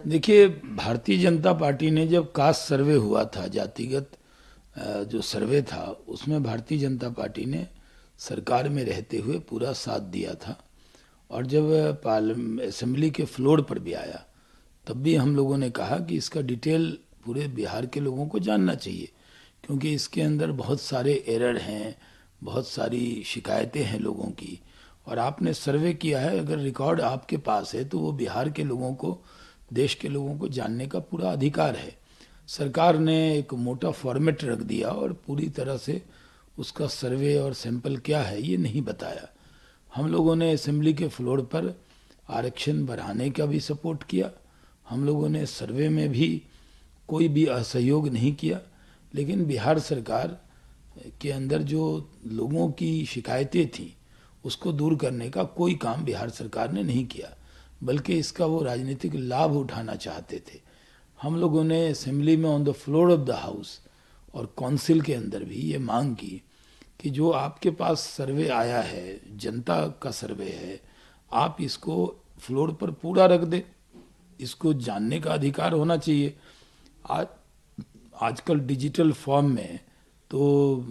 देखिए, भारतीय जनता पार्टी ने जब कास्ट सर्वे हुआ था, जातिगत जो सर्वे था, उसमें भारतीय जनता पार्टी ने सरकार में रहते हुए पूरा साथ दिया था। और जब पार्लियामेंट असेंबली के फ्लोर पर भी आया, तब भी हम लोगों ने कहा कि इसका डिटेल पूरे बिहार के लोगों को जानना चाहिए, क्योंकि इसके अंदर बहुत सारे एरर हैं, बहुत सारी शिकायतें हैं लोगों की। और आपने सर्वे किया है, अगर रिकॉर्ड आपके पास है तो वो बिहार के लोगों को, देश के लोगों को जानने का पूरा अधिकार है। सरकार ने एक मोटा फॉर्मेट रख दिया और पूरी तरह से उसका सर्वे और सैंपल क्या है ये नहीं बताया। हम लोगों ने असेंबली के फ्लोर पर आरक्षण बढ़ाने का भी सपोर्ट किया, हम लोगों ने सर्वे में भी कोई भी असहयोग नहीं किया। लेकिन बिहार सरकार के अंदर जो लोगों की शिकायतें थी, उसको दूर करने का कोई काम बिहार सरकार ने नहीं किया, बल्कि इसका वो राजनीतिक लाभ उठाना चाहते थे। हम लोगों ने असेंबली में on the floor of the house और काउंसिल के अंदर भी ये मांग की कि जो आपके पास सर्वे आया है, जनता का सर्वे है, आप इसको फ्लोर पर पूरा रख दे, इसको जानने का अधिकार होना चाहिए। आज आजकल डिजिटल फॉर्म में तो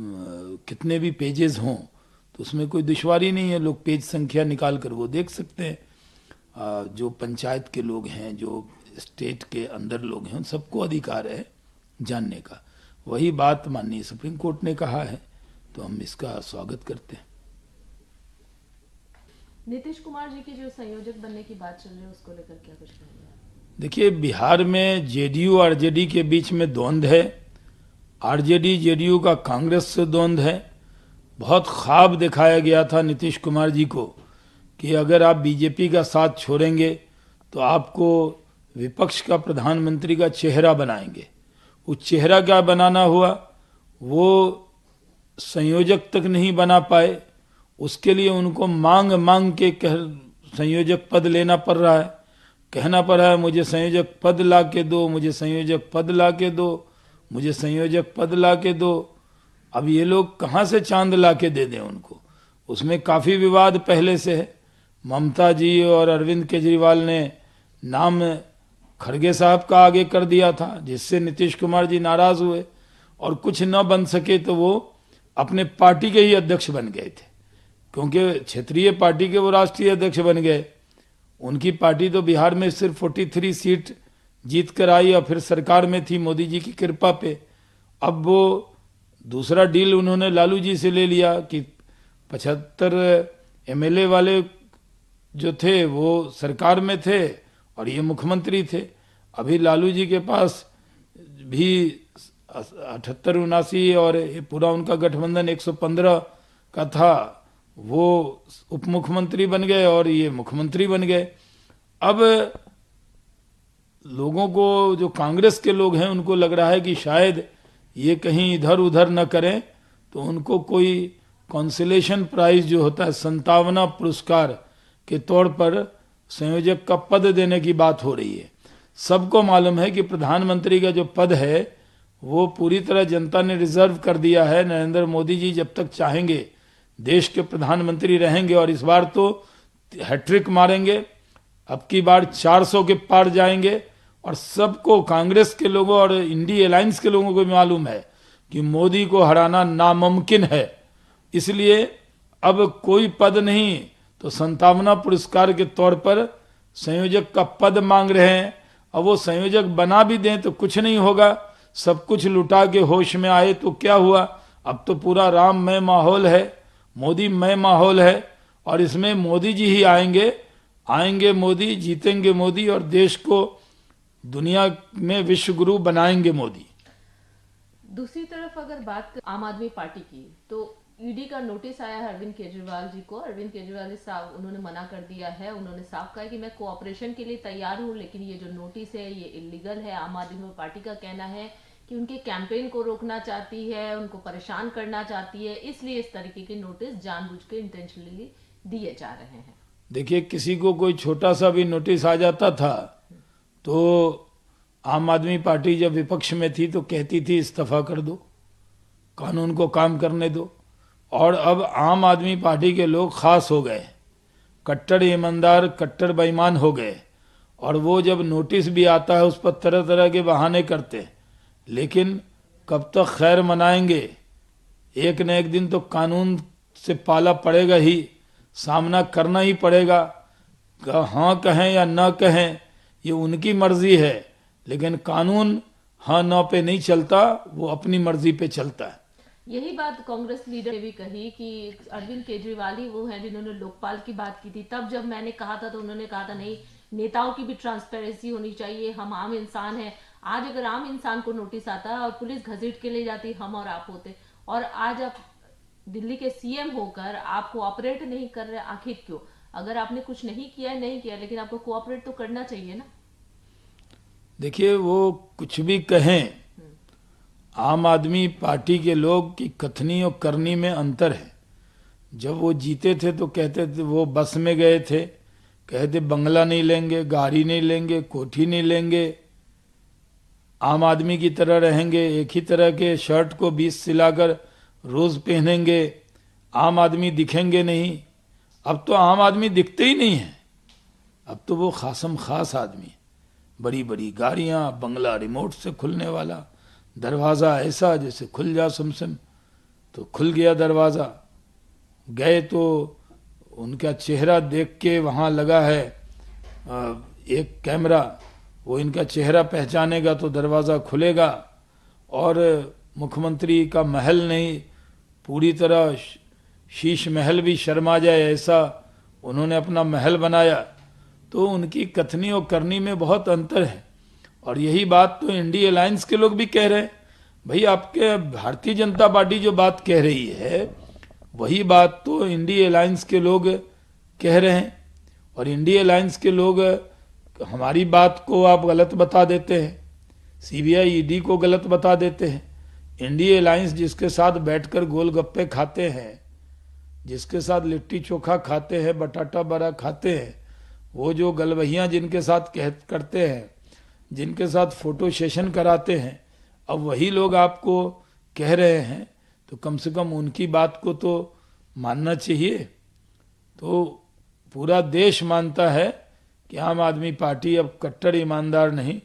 कितने भी पेजेस हों तो उसमें कोई दुश्वारी नहीं है, लोग पेज संख्या निकाल कर वो देख सकते हैं। जो पंचायत के लोग हैं, जो स्टेट के अंदर लोग हैं, उन सबको अधिकार है जानने का। वही बात माननीय सुप्रीम कोर्ट ने कहा है, तो हम इसका स्वागत करते हैं। नीतीश कुमार जी की जो संयोजक बनने की बात चल रही है, उसको लेकर क्या कुछ कहेंगे? देखिए, बिहार में जेडीयू आरजेडी के बीच में द्वंद है। आरजेडी जेडीयू का कांग्रेस से द्वंद है। बहुत ख्वाब दिखाया गया था नीतीश कुमार जी को कि अगर आप बीजेपी का साथ छोड़ेंगे तो आपको विपक्ष का प्रधानमंत्री का चेहरा बनाएंगे। वो चेहरा क्या बनाना हुआ, वो संयोजक तक नहीं बना पाए। उसके लिए उनको मांग मांग के संयोजक पद लेना पड़ रहा है, कहना पड़ रहा है मुझे संयोजक पद ला के दो, मुझे संयोजक पद ला के दो, मुझे संयोजक पद ला के दो। अब ये लोग कहाँ से चांद ला के दे दें उनको? उसमें काफी विवाद पहले से है। ममता जी और अरविंद केजरीवाल ने नाम खड़गे साहब का आगे कर दिया था, जिससे नीतीश कुमार जी नाराज हुए और कुछ न बन सके तो वो अपने पार्टी के ही अध्यक्ष बन गए थे, क्योंकि क्षेत्रीय पार्टी के वो राष्ट्रीय अध्यक्ष बन गए। उनकी पार्टी तो बिहार में सिर्फ 43 सीट जीत कर आई और फिर सरकार में थी मोदी जी की कृपा पे। अब वो दूसरा डील उन्होंने लालू जी से ले लिया कि 75 एमएलए वाले जो थे वो सरकार में थे और ये मुख्यमंत्री थे। अभी लालू जी के पास भी 78-79 और ये पूरा उनका गठबंधन 115 का था, वो उप मुख्यमंत्री बन गए और ये मुख्यमंत्री बन गए। अब लोगों को, जो कांग्रेस के लोग हैं, उनको लग रहा है कि शायद ये कहीं इधर उधर न करें, तो उनको कोई कॉन्सोलेशन प्राइज जो होता है, संतावना पुरस्कार के तौर पर संयोजक का पद देने की बात हो रही है। सबको मालूम है कि प्रधानमंत्री का जो पद है वो पूरी तरह जनता ने रिजर्व कर दिया है। नरेंद्र मोदी जी जब तक चाहेंगे देश के प्रधानमंत्री रहेंगे और इस बार तो हैट्रिक मारेंगे, अब की बार 400 के पार जाएंगे। और सबको, कांग्रेस के लोगों और इंडी अलायंस के लोगों को भी मालूम है कि मोदी को हराना नामुमकिन है। इसलिए अब कोई पद नहीं तो संतावना पुरस्कार के तौर पर संयोजक का पद मांग रहे हैं। अब वो संयोजक बना भी दें तो कुछ नहीं होगा, सब कुछ लुटा के होश में आए तो क्या हुआ? अब तो पूरा राममय माहौल है, मोदीमय माहौल है और इसमें मोदी जी ही आएंगे मोदी, जीतेंगे मोदी और देश को दुनिया में विश्व गुरु बनाएंगे मोदी। दूसरी तरफ अगर बात आम आदमी पार्टी की, तो ईडी का नोटिस आया है अरविंद केजरीवाल जी को। अरविंद केजरीवाल ने उन्होंने मना कर दिया है। उन्होंने साफ कहा कि मैं कोऑपरेशन के लिए तैयार हूं, लेकिन ये जो नोटिस है ये इलीगल है। आम आदमी पार्टी का कहना है कि उनके कैंपेन को रोकना चाहती है, उनको परेशान करना चाहती है, इसलिए इस तरीके के नोटिस जानबूझ के इंटेंशनली दिए जा रहे हैं। देखिए, किसी को कोई छोटा सा भी नोटिस आ जाता था तो आम आदमी पार्टी जब विपक्ष में थी तो कहती थी इस्तीफा कर दो, कानून को काम करने दो। और अब आम आदमी पार्टी के लोग खास हो गए, कट्टर ईमानदार, कट्टर बेईमान हो गए और वो जब नोटिस भी आता है उस पर तरह तरह के बहाने करते हैं, लेकिन कब तक खैर मनाएंगे? एक न एक दिन तो कानून से पाला पड़ेगा ही, सामना करना ही पड़ेगा। हाँ कहें या न कहें ये उनकी मर्जी है, लेकिन कानून हाँ न पे नहीं चलता, वो अपनी मर्जी पे चलता है। यही बात कांग्रेस लीडर ने भी कही कि अरविंद केजरीवाल ही वो हैं जिन्होंने लोकपाल की बात की थी। तब जब मैंने कहा था तो उन्होंने कहा था नहीं, नेताओं की भी ट्रांसपेरेंसी होनी चाहिए, हम आम इंसान हैं। आज अगर आम इंसान को नोटिस आता है और पुलिस घसीट के ले जाती, हम और आप होते, और आज आप दिल्ली के सीएम होकर आप कोऑपरेट नहीं कर रहे, आखिर क्यों? अगर आपने कुछ नहीं किया है नहीं किया, लेकिन आपको कोऑपरेट तो करना चाहिए ना। देखिए, वो कुछ भी कहें, आम आदमी पार्टी के लोग की कथनी और करनी में अंतर है। जब वो जीते थे तो कहते थे, वो बस में गए थे, कहते बंगला नहीं लेंगे, गाड़ी नहीं लेंगे, कोठी नहीं लेंगे, आम आदमी की तरह रहेंगे, एक ही तरह के शर्ट को 20 सिलाकर रोज पहनेंगे, आम आदमी दिखेंगे नहीं। अब तो आम आदमी दिखते ही नहीं है, अब तो वो खासम खास आदमी, बड़ी बड़ी गाड़ियां, बंगला रिमोट से खुलने वाला, दरवाज़ा ऐसा जैसे खुल जा समसम, तो खुल गया दरवाज़ा। गए तो उनका चेहरा देख के वहाँ लगा है एक कैमरा, वो इनका चेहरा पहचानेगा तो दरवाज़ा खुलेगा। और मुख्यमंत्री का महल नहीं, पूरी तरह शीश महल भी शर्मा जाए ऐसा उन्होंने अपना महल बनाया। तो उनकी कथनी और करनी में बहुत अंतर है। और यही बात तो इंडी अलायंस के लोग भी कह रहे हैं। भाई, आपके भारतीय जनता पार्टी जो बात कह रही है वही बात तो इंडी अलायंस के लोग कह रहे हैं, और इंडी अलायंस के लोग हमारी बात को आप गलत बता देते हैं, सीबीआई ईडी को गलत बता देते हैं। इंडी अलायंस जिसके साथ बैठकर गोलगप्पे खाते हैं, जिसके साथ लिट्टी चोखा खाते हैं, बटाटा बड़ा खाते हैं, वो जो गलवहियाँ जिनके साथ करते हैं, जिनके साथ फोटो सेशन कराते हैं, अब वही लोग आपको कह रहे हैं, तो कम से कम उनकी बात को तो मानना चाहिए। तो पूरा देश मानता है कि आम आदमी पार्टी अब कट्टर ईमानदार नहीं,